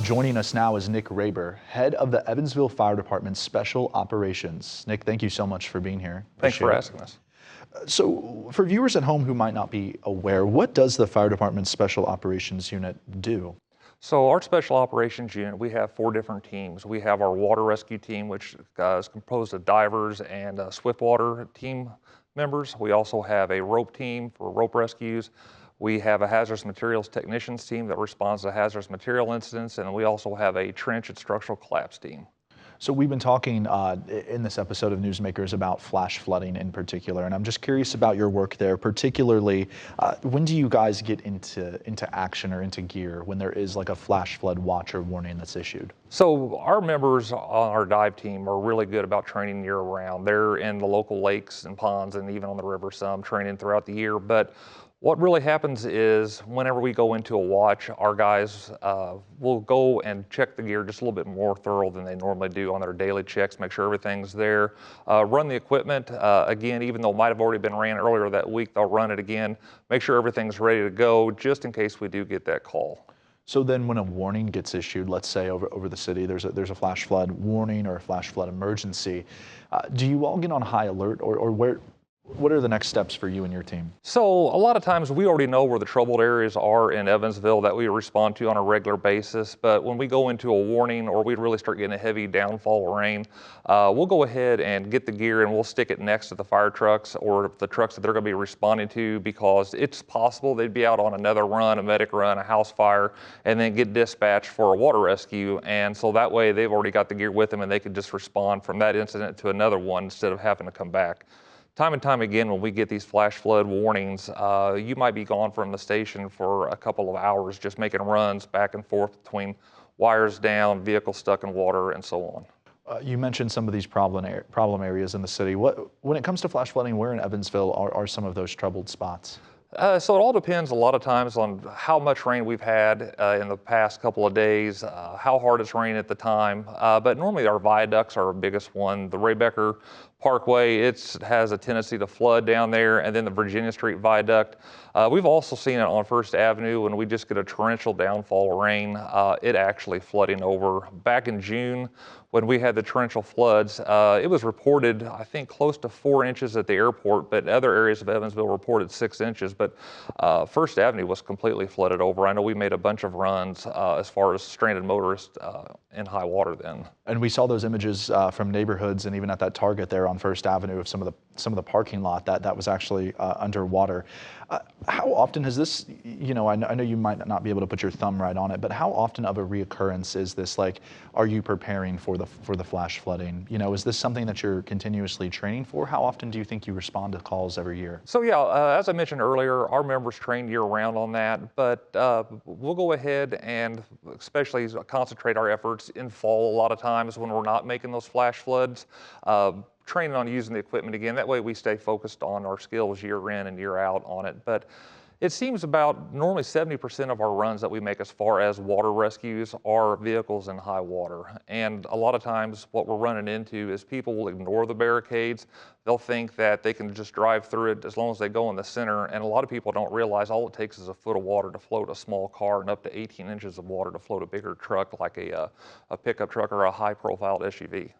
Joining us now is Nick Raber, head of the Evansville Fire Department's Special Operations. Nick, thank you so much for being here. Thanks for asking us. So, for viewers at home who might not be aware, what does the Fire Department's Special Operations Unit do? So our Special Operations Unit, we have 4 different teams. We have our water rescue team, which is composed of divers and swiftwater team members. We also have a rope team for rope rescues. We have a hazardous materials technicians team that responds to hazardous material incidents, and we also have a trench and structural collapse team. So we've been talking in this episode of Newsmakers about flash flooding in particular, and I'm just curious about your work there, particularly when do you guys get into action or into gear when there is like a flash flood watch or warning that's issued? So our members on our dive team are really good about training year round. They're in the local lakes and ponds and even on the river some, training throughout the year. But what really happens is whenever we go into a watch, our guys will go and check the gear just a little bit more thorough than they normally do on their daily checks, make sure everything's there. Run the equipment, again, even though it might have already been ran earlier that week, they'll run it again, make sure everything's ready to go just in case we do get that call. So then when a warning gets issued, let's say over the city, there's a flash flood warning or a flash flood emergency, do you all get on high alert or what are the next steps for you and your team? So a lot of times we already know where the troubled areas are in Evansville that we respond to on a regular basis. But when we go into a warning or we really start getting a heavy downfall of rain, we'll go ahead and get the gear and we'll stick it next to the fire trucks or the trucks that they're going to be responding to, because it's possible they'd be out on another run, a medic run, a house fire, and then get dispatched for a water rescue. And so that way they've already got the gear with them and they can just respond from that incident to another one instead of having to come back. Time and time again, when we get these flash flood warnings, you might be gone from the station for a couple of hours just making runs back and forth between wires down, vehicles stuck in water, and so on. You mentioned some of these problem areas in the city. When it comes to flash flooding, where in Evansville are some of those troubled spots? So it all depends a lot of times on how much rain we've had in the past couple of days, how hard it's raining at the time. But normally our viaducts are our biggest one. The Raber Parkway, it has a tendency to flood down there, and then the Virginia Street Viaduct. We've also seen it on First Avenue when we just get a torrential downfall of rain, it actually flooding over. Back in June, when we had the torrential floods, it was reported, I think, close to 4 inches at the airport, but other areas of Evansville reported 6 inches. But First Avenue was completely flooded over. I know we made a bunch of runs as far as stranded motorists in high water then. And we saw those images from neighborhoods and even at that Target there on First Avenue of some of the parking lot that was actually underwater. How often has this, I know you might not be able to put your thumb right on it, but how often of a reoccurrence is this? Like, are you preparing for the flash flooding? Is this something that you're continuously training for? How often do you think you respond to calls every year? So yeah, as I mentioned earlier, our members train year round on that, but we'll go ahead and especially concentrate our efforts in fall a lot of times when we're not making those flash floods. Training on using the equipment again. That way we stay focused on our skills year in and year out on it. But it seems about normally 70% of our runs that we make as far as water rescues are vehicles in high water. And a lot of times what we're running into is people will ignore the barricades. They'll think that they can just drive through it as long as they go in the center. And a lot of people don't realize all it takes is a foot of water to float a small car and up to 18 inches of water to float a bigger truck like a pickup truck or a high profile SUV.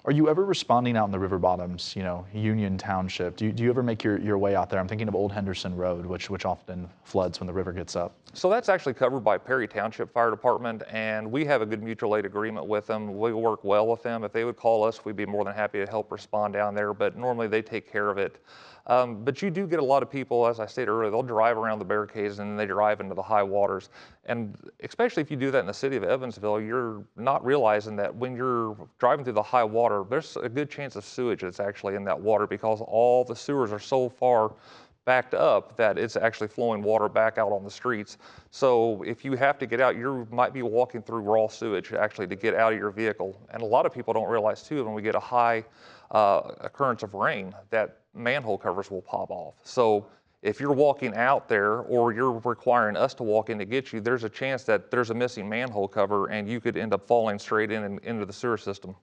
Are you ever responding out in the river bottoms, Union Township? Do you ever make your way out there? I'm thinking of Old Henderson Road, which often floods when the river gets up. So that's actually covered by Perry Township Fire Department, and we have a good mutual aid agreement with them. We work well with them. If they would call us, we'd be more than happy to help respond down there, but normally they take care of it. But you do get a lot of people, as I stated earlier, they'll drive around the barricades and then they drive into the high waters. And especially if you do that in the city of Evansville, you're not realizing that when you're driving through the high water, there's a good chance of sewage that's actually in that water because all the sewers are so far backed up that it's actually flowing water back out on the streets. So if you have to get out, you might be walking through raw sewage actually to get out of your vehicle. And a lot of people don't realize too, when we get a high occurrence of rain, that manhole covers will pop off. So if you're walking out there or you're requiring us to walk in to get you, there's a chance that there's a missing manhole cover and you could end up falling straight in and into the sewer system.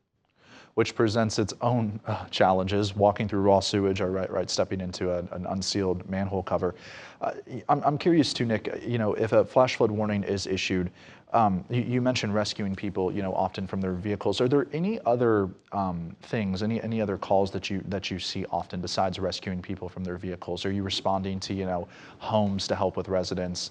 which presents its own challenges, walking through raw sewage or stepping into an unsealed manhole cover. I'm curious too, Nick, you know, if a flash flood warning is issued, you mentioned rescuing people, you know, often from their vehicles. Are there any other things, any other calls that you see often besides rescuing people from their vehicles? Are you responding to, you know, homes to help with residents?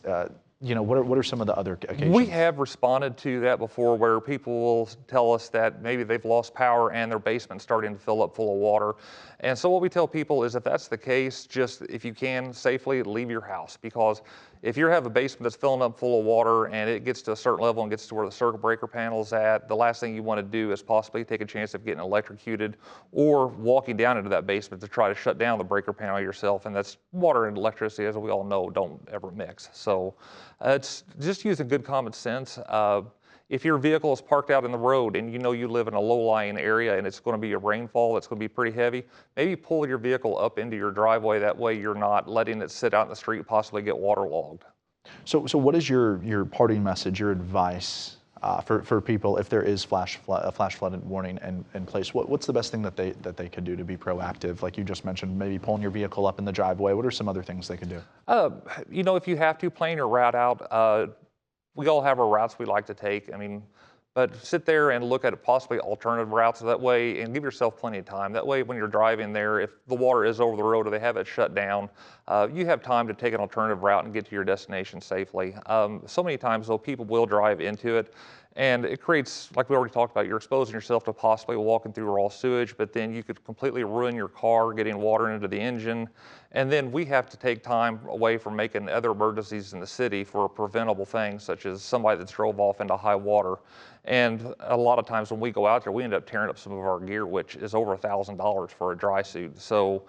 You know, what are some of the other occasions? We have responded to that before, where people will tell us that maybe they've lost power and their basement's starting to fill up full of water. And so what we tell people is, if that's the case, just, if you can, safely leave your house, because if you have a basement that's filling up full of water and it gets to a certain level and gets to where the circuit breaker panel is at, the last thing you want to do is possibly take a chance of getting electrocuted or walking down into that basement to try to shut down the breaker panel yourself. And that's water and electricity, as we all know, don't ever mix. So it's just using good common sense. If your vehicle is parked out in the road and you know you live in a low-lying area and it's going to be a rainfall that's going to be pretty heavy, maybe pull your vehicle up into your driveway. That way you're not letting it sit out in the street and possibly get waterlogged. So what is your parting message, your advice for people if there is a flash flood warning in place? What's the best thing that they could do to be proactive? Like you just mentioned, maybe pulling your vehicle up in the driveway. What are some other things they could do? You know, if you have to, plan your route out. We all have our routes we like to take. I mean, but sit there and look at possibly alternative routes that way, and give yourself plenty of time. That way, when you're driving there, if the water is over the road or they have it shut down, you have time to take an alternative route and get to your destination safely. So many times, though, people will drive into it, and it creates, like we already talked about, you're exposing yourself to possibly walking through raw sewage, but then you could completely ruin your car, getting water into the engine. And then we have to take time away from making other emergencies in the city for preventable things, such as somebody that's drove off into high water. And a lot of times when we go out there, we end up tearing up some of our gear, which is over $1,000 for a dry suit. So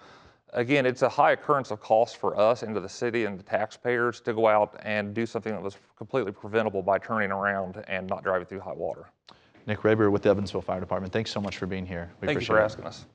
again, it's a high occurrence of cost for us and to the city and the taxpayers to go out and do something that was completely preventable by turning around and not driving through high water. Nick Raber with the Evansville Fire Department, thanks so much for being here. Thank you for asking us.